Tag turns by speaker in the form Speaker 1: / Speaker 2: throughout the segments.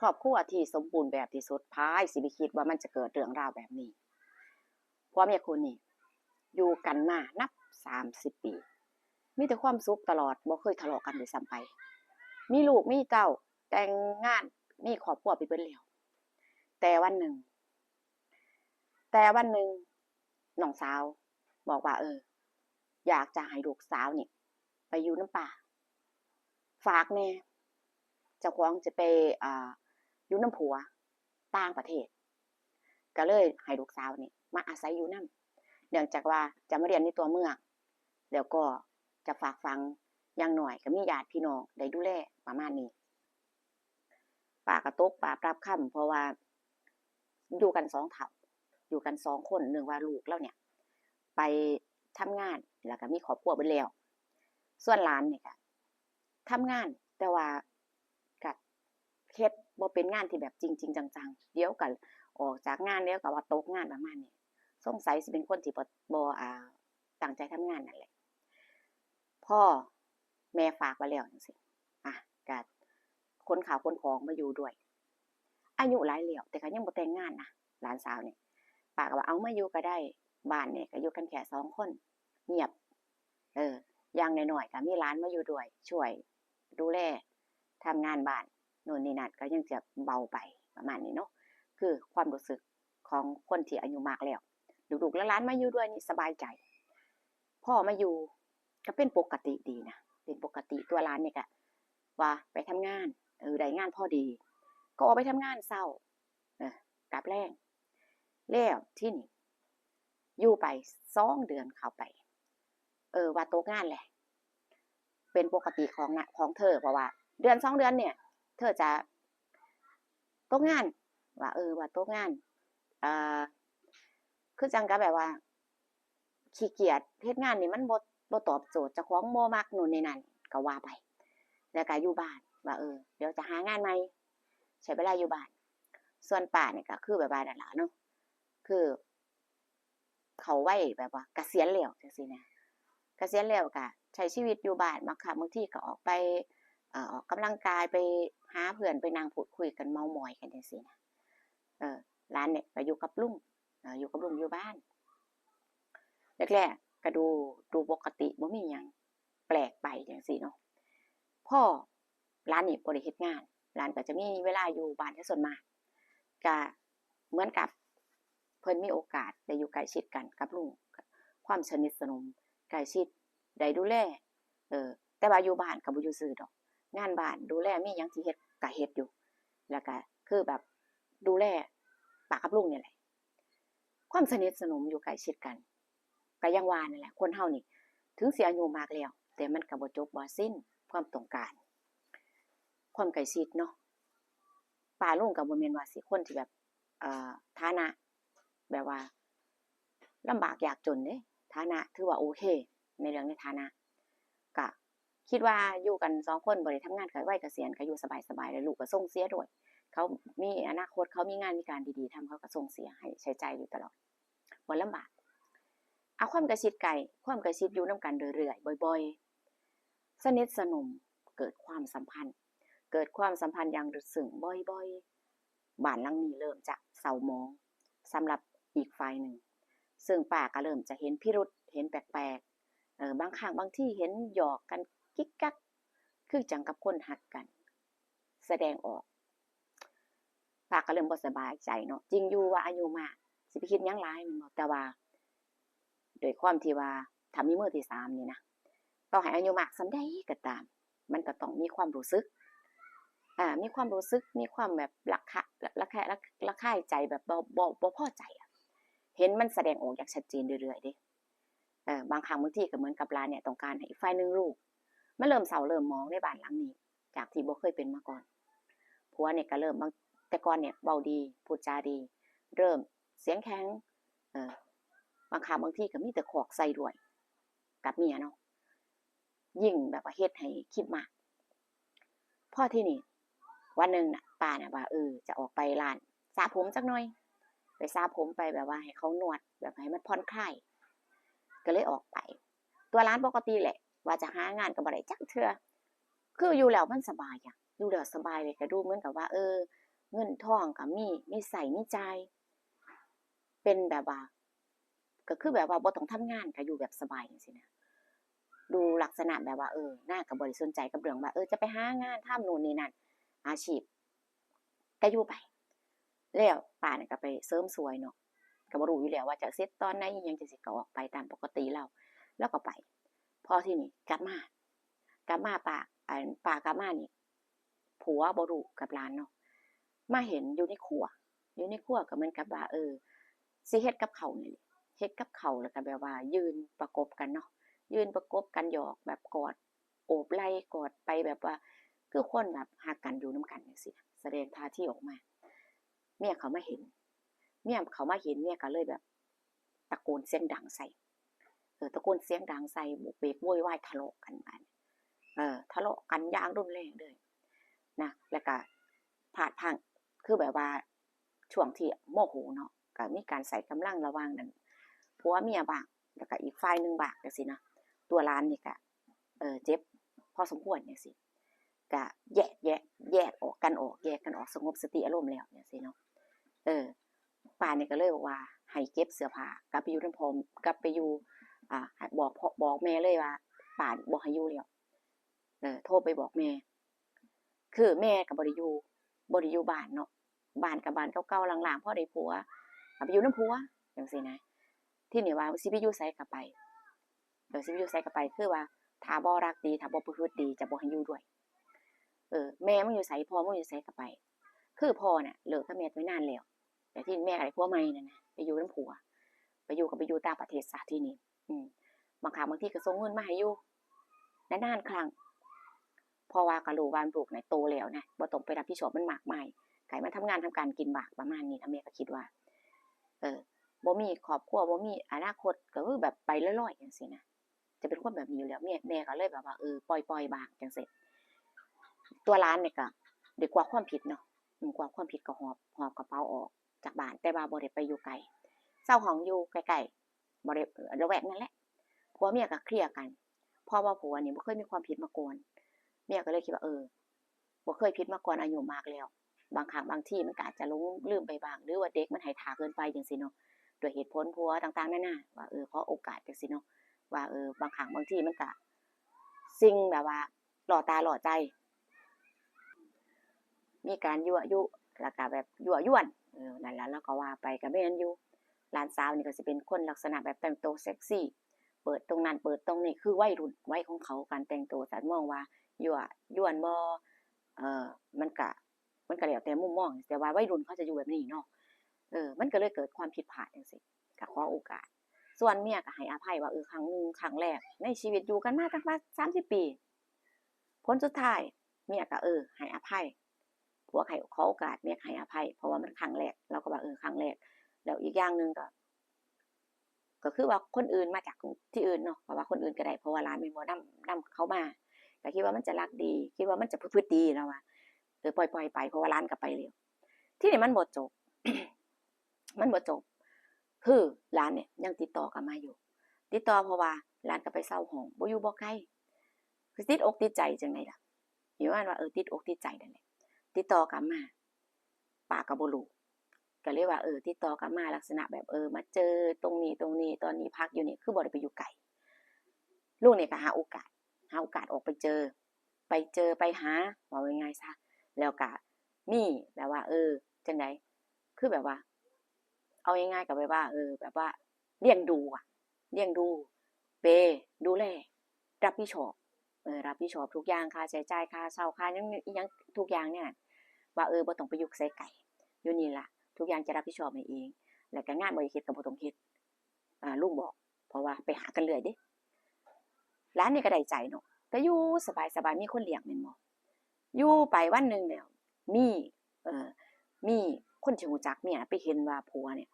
Speaker 1: ครอบครัวที่สมบูรณ์แบบที่สุดพายสิบิคิดว่ามันจะเกิดเรื่องราวแบบนี้ผัวเมียคู่นี้อยู่กันมานับ30 ปีมีแต่ความสุขตลอดบ่เคยทะเลาะกันเลยซ้ำไปมีลูกมีเต้าแต่งงานมีครอบครัวไปเบิดแล้วแต่วันหนึ่งแต่วันหนึ่งน้องสาวบอกว่าอยากจะให้ลูกสาวนี่ไปอยู่น้ำป่าฝากแน่เจ้าของจะไปอยู่น้ำผัวต่างประเทศก็เลยให้ลูกสาวนี่มาอาศัยอยู่นั่นเนื่องจากว่าจะมาเรียนในตัวเมืองแล้วก็จะฝากฟังอย่างหน่อยก็มีญาติพี่น้องได้ดูแลประมาณนี้ป่ากระตกป่าปรับค่ำเพราะว่าอยู่กัน2 เฒ่าอยู่กัน2 คนเนื่องว่าลูกแล้วเนี่ยไปทำงานแล้วก็มีครอบครัวไปแล้วส่วนหลานนี่ก็ทำงานแต่ว่าก็เฮ็ดบ่เป็นงานที่แบบจริงๆจังๆเดี๋ยวก็ออกจากงานแล้วก็ว่าตกงานประมาณนี้สงสัยสิเป็นคนที่บ่ตั้งใจทำงานนั่นแหละพ่อแม่ฝากไว้แล้วจังซี่ก็ขนข้าวขนของมาอยู่ด้วยอายุหลายแล้วแต่ก็ยังบ่แต่งงานนะหลานสาวนี่ป้าก็ว่าเอามาอยู่ก็ได้บ้านนี่ก็อยู่กันแค่2 คนเงียบอย่างน้อยๆก็มีหลานมาอยู่ด้วยช่วยดูแลทำงานบ้านโน่นนี่นั่นก็ยังจะเบาไปประมาณนี้เนาะคือความรู้สึกของคนที่อายุมากแล้วลูกๆหลานๆมาอยู่ด้วยนี่สบายใจพ่อมาอยู่ก็เป็นปกติดีนะเป็นปกติตัวหลานนี่ก็ว่าไปทำงานได้งานพอดีก็ออกไปทำงานเช้ากลับแลงแล้วที่นี่อยู่ไป2 เดือนเข้าไปว่าตกงานแหละเป็นปกติของเธอเพราะว่าเดือน2 เดือนเนี่ยเธอจะตกงานว่าตกงานอ่าคือจังกับแบบว่าขี้เกียจเฮ็ดงานนี่มันบ่ตอบโจทย์เจ้าของบ่มักนู่นนี่นั่นก็ว่าไปแล้วก็อยู่บ้านว่าเดี๋ยวจะหางานใหม่ใช้เวลาอยู่บ้านส่วนป้านี่ก็คือแบบว่านั่นล่ะเนาะคือเข้าวัยแบบว่าเกษียณแล้วจังซี่นะเกษียณแล้วก็ใช้ชีวิตอยู่บ้านบางครั้งบางทีก็ออกไปออกกำลังกายไปหาเพื่อนไปนั่งพูดคุยกันเม้าท์มอยกันจังซี่นะหลานเนี่ยก็อยู่กับลุงอยู่กับลุงอยู่บ้านแรกๆก็ดูปกติบ่มีหยังแปลกไปจังซี่เนาะพ่อหลานนี่บ่ได้เฮ็ดงานหลานก็จะมีเวลาอยู่บ้านเสียส่วนมากก็เหมือนกับเพิ่นมีโอกาสได้อยู่ใกล้ชิดกันกับลุงความสนิทสนมใกล้ชิดได้ดูแลแต่ว่าอยู่บ้านก็บ่อยู่ซื่อดอกงานบ้านดูแลมีหยังสิเฮ็ดก็เฮ็ดอยู่แล้วก็คือแบบดูแลป้ากับลุงนี่แหละความสนิทสนมอยู่ใกล้ชิดกันก็ยังว่านั่นแหละคนเฮานี่ถึงสิอายุมากแล้วแต่มันก็บ่จบบ่สิ้นความต้องการความใกล้ชิดเนาะป้าลุงก็บ่แม่นว่าสิคนที่แบบฐานะแบบว่าลำบากยากจนเด้ฐานะถือว่าโอเคในเรื่องในฐานะก็คิดว่าอยู่กัน2 คนบ่ได้ทำงานก็วัยเกษียณก็อยู่สบายๆแล้วลูกก็ส่งเสียด้วยเขามีอนาคตเขามีงานมีการดีๆทำเขาก็ส่งเสียให้ใช้จ่ายอยู่ตลอดบ่ลำบากความใกล้ชิดความใกล้ชิดอยู่นำกันเรื่อยๆบ่อยๆสนิทสนมเกิดความสัมพันธ์อย่างลึกซึ้งบ่อยๆบ้านหลังนี้เริ่มจะเศร้าหมองสำหรับอีกฝ่ายหนึ่งซึ่งป้าก็เริ่มจะเห็นพิรุธเห็นแปลกๆบางครั้งบางที่เห็นหยอกกันกิ๊กกักคือจังกับคนหักกันแสดงออกป้าก็เริ่มบ่สบายใจเนาะจริงอยู่ว่าอายุมากสิไปคิดหยังหลายแม่นบ่แต่ว่าด้วยความที่ว่าถ้ามีมือที่3นี่นะต่อให้อายุมากส่ำใดก็ตามมันก็ต้องมีความรู้สึกมีความรู้สึกมีความแบบระคายใจแบบบ่พอใจเห็นมันแสดงออกอย่างชัดเจนเรื่อยๆเด้บางครั้งบางทีก็เหมือนกับหลานเนี่ยต้องการให้อีกฝ่ายหนึ่งรู้มันเริ่มเศร้าเริ่มหมองในบ้านหลังนี้จากที่บ่เคยเป็นมาก่อนผัวเนี่ยก็เริ่มแต่ก่อนเนี่ยเว้าดีพูดจาดีเริ่มเสียงแข็งบางครั้งบางทีก็มีแต่ขอกใส่ด้วยกับเมียเนาะยิ่งแบบว่าเฮ็ดให้คิดมากพอที่นี่วันหนึ่งน่ะป้าน่ะว่าจะออกไปร้านสระผมจักหน่อยไปสระผมไปแบบว่าให้เขานวดแบบให้มันผ่อนคลายก็เลยออกไปตัวร้านปกติแหละว่าจะหางานก็บ่ได้จักเทื่อคืออยู่แล้วมันสบายอยู่แล้วสบายเลยก็ดูเหมือนกับว่า เงินทองก็มีใช้มีจ่ายเป็นแบบว่าก็คือแบบว่าบ่ต้องทำงานก็อยู่แบบสบายจังซี่นะดูลักษณะแบบว่านางก็บ่ได้สนใจกับเรื่องว่าจะไปหางานทำนู่นนี่นั่นอาชีพก็อยู่ไปแล้วป้านี่ก็ไปเสริมสวยเนาะก็บ่รู้อยู่แล้วว่าจะเสร็จตอนไหนอิหยังจังซี้ก็ออกไปตามปกติแล้วก็ไปพอทีนี้กลับมาป้ากลับมานี่ผัวบ่รู้กับหลานเนาะมาเห็นอยู่ในครัวก็เหมือนกับว่าสิเฮ็ดกับข้าวนี่แหละเฮ็ดกับข้าวแล้วก็แบบว่ายืนประกบกันเนาะยืนประกบกันหยอกแบบกอดโอบไหล่กอดไปแบบว่าคือคนแบบรักกันอยู่นำกันจังซี่แสดงท่าทีออกมาเมียเขามาเห็นเมียก็เลยแบบตะโกนเสียงดังใส่ตะโกนเสียงดังใส่โบกเวกโวยวายทะเลาะกันบาดนี้ทะเลาะกันอย่างรุนแรงเลยนะแล้วก็พลาดพลั้งคือแบบว่าช่วงที่โมโหเนาะก็มีการใส่กำลังระหว่างนั้นผัวเมียบ้างแล้วก็อีกฝ่ายหนึงบ้างจังซี่นะตัวหลานนี่ก็เจ็บพอสมควรจังซี่ก็แยกออกแยกกันออกสงบสติอารมณ์แล้วจังซี่เนาะป้านี่ก็เลยบอกว่าให้เก็บเสื้อผ้ากลับไปอยู่นำพ่อกลับไปอยู่ให้บอกแม่เลยว่าป้าบ่ให้อยู่แล้วโทรไปบอกแม่คือแม่ก็บ่ได้อยู่บ้านเนาะบ้านก็บ้านเก่าๆหลังๆพอได้ผัวก็ไปอยู่นำผัวจังซี่นะทีนี้ว่าสิไปอยู่ไสก็ไปสิไปอยู่ไสก็ไปคือว่าถ้าบ่รักดีถ้าบ่ประพฤติดีจะบ่ให้อยู่ด้วยแม่มึงอยู่ไสพ่อมึงอยู่ไสก็ไปคือพ่อน่ะเลิกกับแม่ไว้นานแล้วแต่ที่แม่ก็ได้ผัวใหม่นั่นน่ะไปอยู่นำผัวไปอยู่ก็ไปอยู่ต่างประเทศซะทีนี้บางครั้งบางทีก็ส่งเงินมาให้อยู่นานๆครั้งเพราะว่าก็รู้ว่าลูกน่ะโตแล้วนะบ่ต้องไปรับผิดชอบมันมากมายก็ให้มันทำงานทำการกินบ้างประมาณนี้นะแม่ก็คิดว่าบ่มีครอบครัวบ่มีอนาคตก็คือแบบไปลอยๆจังซี่นะจะเป็นคนแบบนี้อยู่แล้วแม่ก็เลยแบบว่าปล่อยๆบ้างจังซี่ตัวหลานนี่ก็ด้วยความผิดเนาะความผิดก็หอบกระเป๋าออกจากบ้านแต่ว่าบ่ได้ไปอยู่ไกลเช่าห้องอยู่ใกล้ๆบ่ได้ละแวกนั้นแหละผัวเมียก็เคลียร์กันเพราะว่าผัวนี่บ่เคยมีความผิดมาก่อนเมียก็เลยคิดว่าบ่เคยผิดมาก่อนอายุมากแล้วบางครั้งบางทีมันก็อาจจะหลงลืมไปบ้างหรือว่าเด็กมันให้ท่าเกินไปจังซี่เนาะด้วยเหตุผลผัวต่างๆนานาว่าขอโอกาสจังซี่เนาะว่าบางครั้งบางทีมันก็สิ่งแบบว่าล่อตาล่อใจมีการยั่วยุแล้วก็แบบยั่วยวนนั่นล่ะเราก็ว่าไปก็แม่นอยู่หลานสาวนี่ก็สิเป็นคนลักษณะแบบแต่งตัวเซ็กซีเปิดตรงนั้นเปิดตรงนี้คือวัยรุ่นวัยของเขาการแต่งตัวฉันมองว่ายั่วยวนบ่เอ่อมันก็แล้วแต่มุมมองแต่ว่าวัยรุ่นเขาจะอยู่แบบนี้เนาะมันก็เลยเกิดความผิดพลาดจังซี่ก็ขอโอกาสส่วนเมียก็ให้อภัยว่าครั้งหนึ่งครั้งแรกในชีวิตอยู่กันมาตั้งว่า30ปีผลสุดท้ายเมียก็ให้อภัยผัวให้ขอโอกาสเมียให้อภัยเพราะว่ามันครั้งแรกเราก็ว่าครั้งแรกแล้วอีกอย่างนึงก็คือว่าคนอื่นมาจากที่อื่นเนาะเพราะว่าคนอื่นก็ได้เพราะว่าหลานแม่นบ่นำเขามาก็คิดว่ามันจะรักดีคิดว่ามันจะประพฤติดีแล้วว่าปล่อยๆไปเพราะว่าหลานก็ไปแล้วทีนี้มันบ่จบ มันบ่จบคือหลานเนี่ยยังติดต่อกลับมาอยู่ติดต่อเพราะว่าหลานก็ไปเช่าห้องบ่อยู่บ่ไกลคือติดอกติดใจจังได๋ล่ะอยู่ว่าติดอกติดใจนั่นแหละติดต่อกลับมาป้าก็บ่รู้ก็เลยว่าติดต่อกลับมาลักษณะแบบมาเจอตรงนี้ตอนนี้พักอยู่นี่คือบ่ได้ไปอยู่ไกลลูกนี่ก็หาโอกาสออกไปเจอไปหาว่าง่ายๆซะแล้วก็มีแบบว่าจังได๋คือแบบว่าเอาง่ายๆก็แบบว่าแบบว่าเลี้ยงดูอะเลี้ยงดูเปดูแลรับผิดชอบรับผิดชอบทุกอย่างค่าใช้จ่ายค่าเช่าค่าหยังอิหยังทุกอย่างเนี่ยว่าบ่ต้องไปอยู่ไสไกลอยู่นี่ล่ะทุกอย่างจะรับผิดชอบให้เองแล้วก็งานบ่ได้เฮ็ดก็บ่ต้องเฮ็ดลุงบอกเพราะว่าไปหากันเรื่อยเด้หลานนี่ก็ได้ใจเนาะก็อยู่สบายๆมีคนเลี้ยงแม่นบ่อยู่ไปวันหนึ่งแล้วมีเอ่อมีคนที่รู้จักเมียไปเห็นว่าผัวเนี่ย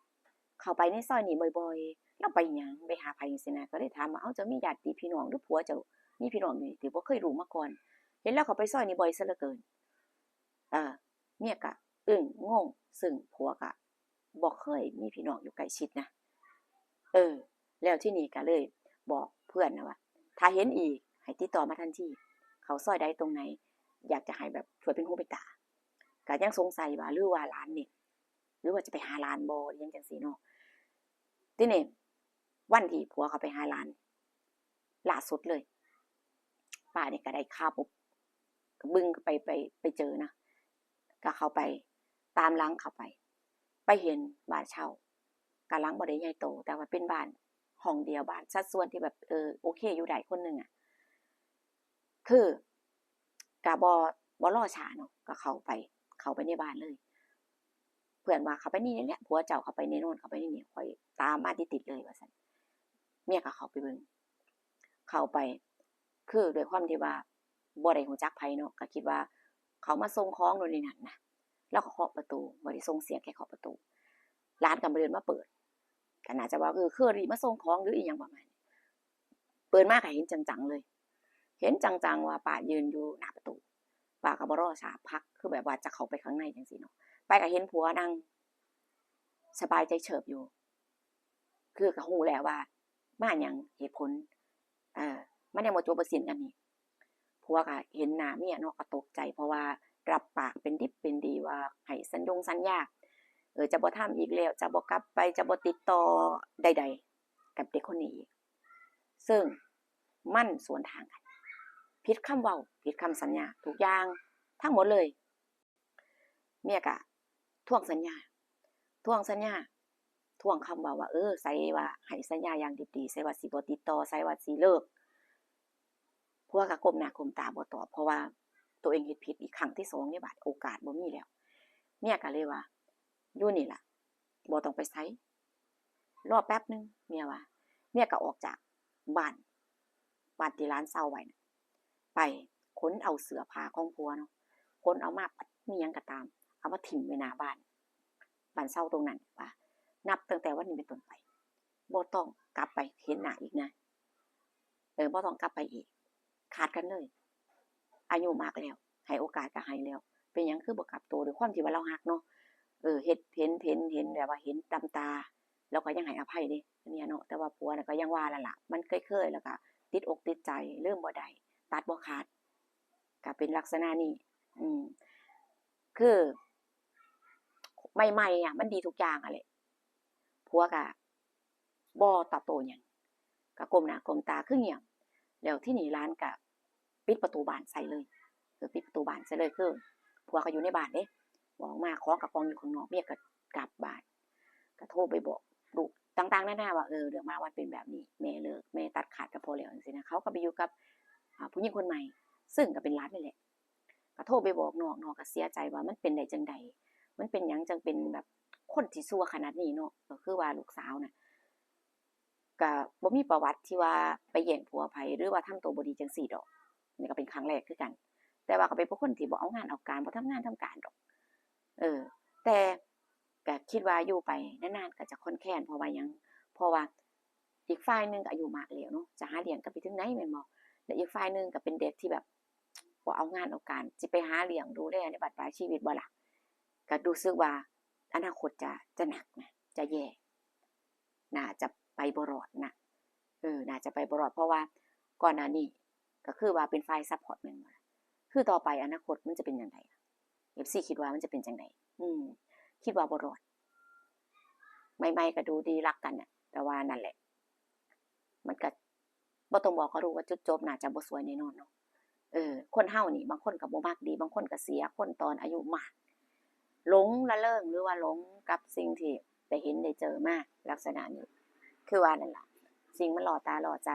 Speaker 1: เข้าไปในซอยนี้บ่อยๆแล้วไปหยังไปหาไผจังซี่นะก็เลยถามว่าเอ้าเจ้ามีญาติพี่น้องหรือผัวเจ้ามีพี่น้องอยู่นี่ที่บ่เคยรู้มาก่อนเห็นแล้วเข้าไปซอยนี้บ่อยซะเหลือเกินเมียก็อึ้งงงซึ่งผัวก็บ่เคยมีพี่น้องอยู่ใกล้ชิดนะแล้วทีนี้ก็เลยบอกเพื่อนนะว่าถ้าเห็นอีกให้ติดต่อมาทันทีเขาซอยใดตรงไหนอยากจะให้แบบช่วยเป็นหูเป็นตาก็ ก็ยังสงสัยว่าหรือว่าหลานนี่หรือว่าจะไปหาหลานบ่ยังจังซี่เนาะทีนี้วันที่ผัวเขาไปหาหลานล่าสุดเลยป้านี่ก็ได้ข่าวปุ๊บก็บึ้งไปเจอนะก็เข้าไปตามหลังเข้าไปเห็นบ้านเช่ากะหลังบ่ได้ใหญ่โตแต่ว่าเป็นบ้านห้องเดียวบ้านสัดส่วนที่แบบโอเคอยู่ได้คนหนึงอ่ะคือก็บ่รอช้าเนาะก็เข้าไปในบ้านเลยเพื่อนว่าเข้าไปนี่แหละผัวเจ้าเข้าไปในโน่นเข้าไปในนี่ข่อยตามมาติดๆเลยว่าซั่นเมียก็เข้าไปเบิ่งเข้าไปคือด้วยความที่ว่าบ่ได้รู้จักไผเนาะก็คิดว่าเขามาส่งของโน่นนี่นั่นนะแล้วก็เคาะประตูบ่ได้ส่งเสียงแค่เคาะประตูหลานก็เดินมาเปิดก็น่าจะว่าคือรีมาส่งของหรืออีหยังประมาณนี้เปิดมาก็เห็นจังๆเลยเห็นจังๆว่าป้ายืนอยู่หน้าประตูป้าก็บ่รอช้าพักคือแบบว่าจะเข้าไปข้างในจังซี่เนาะไปก็เห็นผัวนั่งสบายใจเฉิบอยู่คือก็ฮู้แล้วว่ามาหยังเหตุผลมันยังบ่จบบ่สิ้นกันนี่ผัวก็เห็นหน้าเมียเนาะก็ตกใจเพราะว่ารับปากเป็นดิบเป็นดีว่าให้สัญญาจะบ่ทำอีกแล้วจะบ่กลับไปจะบ่ติดต่อใดๆกับเด็กคนนี้อีกซึ่งมันสวนทางกันผิดคำเว้าผิดคำสัญญาทุกอย่างทั้งหมดเลยเมียก็ทวงสัญญาทวงคำเว้าว่าใส่ว่าให้สัญญาอย่างดิบดีใส่ว่าสิบ่ติดต่อใส่ว่าสิเลิกผัวก็ก้มหน้าก้มตาบ่ตอบเพราะว่าตัวเองเฮ็ดผิดอีกครั้งที่2นี่บาดโอกาสบ่มีแล้วเมียก็เลยว่าอยู่นี่ล่ะบ่ต้องไปไสรอแป๊บนึงเมียว่าเมียก็ออกจากบ้านที่ร้านเช่าไว้น่ะไปขนเอาเสื้อผ้าของผัวเนาะขนเอามามีหยังก็ตามเอามาถิ่มไว้หน้าบ้านเช่าตรงนั้นว่านับตั้งแต่วันนี้เป็นต้นไปบ่ต้องกลับไปเห็นหน้าอีกนะบ่ต้องกลับไปอีกขาดกันเลยอายุมากแล้วให้โอกาสก็ให้แล้วเป็นหยังคือบ่กลับตัวด้วยความที่ว่าเรารักเนาะเฮ็ดเห็นแบบว่าเห็นตามตาแล้วก็ยังให้อภัยเด้อันเนี้ยเนาะแต่ว่าผัวน่ะก็ยังว่านั่นล่ะมันเคยๆแล้วก็ติดอกติดใจลืมบ่ได้ตัดบ่ขาดก็เป็นลักษณะนี้คือใหม่ๆอะมันดีทุกอย่างอะแหละผัวก็บ่ตอบโต้หยังก็ก้มหน้าก้มตาคือเงียบแล้วทีนี้หลานก็ปิดประตูบ้านใส่เลยปิดประตูบ้านใส่เลยคือผัวก็อยู่ในบ้านเด้ออกมาของก็กองอยู่ข้างนอกเมียก็กลับบ้านก็โทรไปบอกลูกต่างๆนานาว่าเรื่องราวมันเป็นแบบนี้แม่เลิกแม่ตัดขาดก็พอแล้วจังซี่นะเขาก็ไปอยู่กับผู้หญิงคนใหม่ซึ่งก็เป็นหลานนี่แหละก็โทรไปบอกน้องก็เสียใจว่ามันเป็นได้จังใดมันเป็นหยังจังเป็นแบบคนที่ชั่วขนาดนี้เนาะก็คือว่าลูกสาวน่ะก็บ่มีประวัติที่ว่าไปแย่งผัวไผหรือว่าทำตัวบ่ดีจังซี่ดอกนี่ก็เป็นครั้งแรกคือกันแต่ว่าก็เป็นคนที่บ่เอางานเอาการบ่ทำงานทำการดอกแต่ก็คิดว่าอยู่ไปนานๆก็จะค่อนแค้นเพราะว่าหยังเพราะว่าอีกฝ่ายนึงก็อายุมากแล้วเนาะจะหาเลี้ยงกันไปถึงไหนแม่นบ่แล้วอีกฝ่ายนึงก็เป็นเด็กที่แบบบ่เอางานเอาการสิไปหาเลี้ยงดูแลในบัดปลายชีวิตบ่ล่ะก็รู้สึกว่าอนาคตจะหนักนะจะแย่น่าจะไปบ่รอดนะน่าจะไปบ่รอดเพราะว่าก่อนหน้านี้ก็คือว่าเป็นฝ่ายซัปพอร์ตแม่นบ่ล่ะคือต่อไปอนาคตมันจะเป็นจังไดFC คิดว่ามันจะเป็นจังไดคิดว่าบ่รอดใหม่ๆก็ดูดีรักกันน่ะแต่ว่านั่นแหละมันก็บ่ต้องบอกก็รู้ว่าจุดจบน่าจะบ่สวยแน่นอนเนาะคนเฮานี่บางคนก็บ่มักดีบางคนก็เสียคนตอนอายุมากหลงระเริงหรือว่าหลงกับสิ่งที่ได้เห็นได้เจอมาลักษณะนี้คือว่านั่นล่ะสิ่งมันล่อตาล่อใจ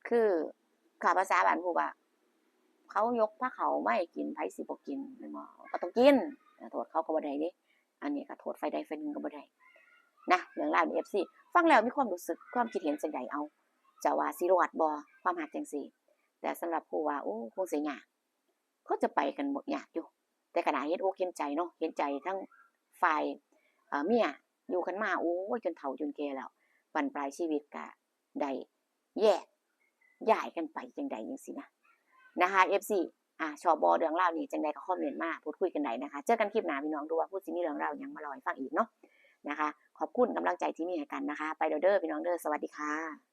Speaker 1: คือข้าภาษาบ้านพูดว่าเขายกพระเขามาให้กินไผสิบ่กินแม่นบ่ก็ต้องกินโทษเขาก็บ่ได้เดะอันนี้ก็โทษฝ่ายใดฝ่ายหนึ่งก็บ่ได้นะเรื่องราวนี้ FC ฟังแล้วมีความรู้สึกความคิดเห็นจังไดเอาจะว่าสิรอดบ่ความรักจังซี่แต่สำหรับผู้ว่าโอ้คงสิยากเขาจะไปกันบ่ยากอยู่แต่ก็น่าเห็นอกเห็นใจเนาะเห็นใจทั้งฝ่ายเมียอยู่กันมาโอ้ยจนเฒ่าจนแก่แล้วบั้นปลายชีวิตก็ได้แยกย้ายกันไปจังใดจังซี่นะคะ FC ชอบบ่เรื่องราวนี้จังใดก็คอมเมนต์มาพูดคุยกันได้นะคะเจอกันคลิปหน้าพี่น้องดูว่าพูดสิมีเรื่องราวหยังมาเล่าให้ฟังอีกเนาะนะคะขอบคุณกำลังใจที่มีให้กันนะคะไปเด้อพี่น้องเด้อสวัสดีค่ะ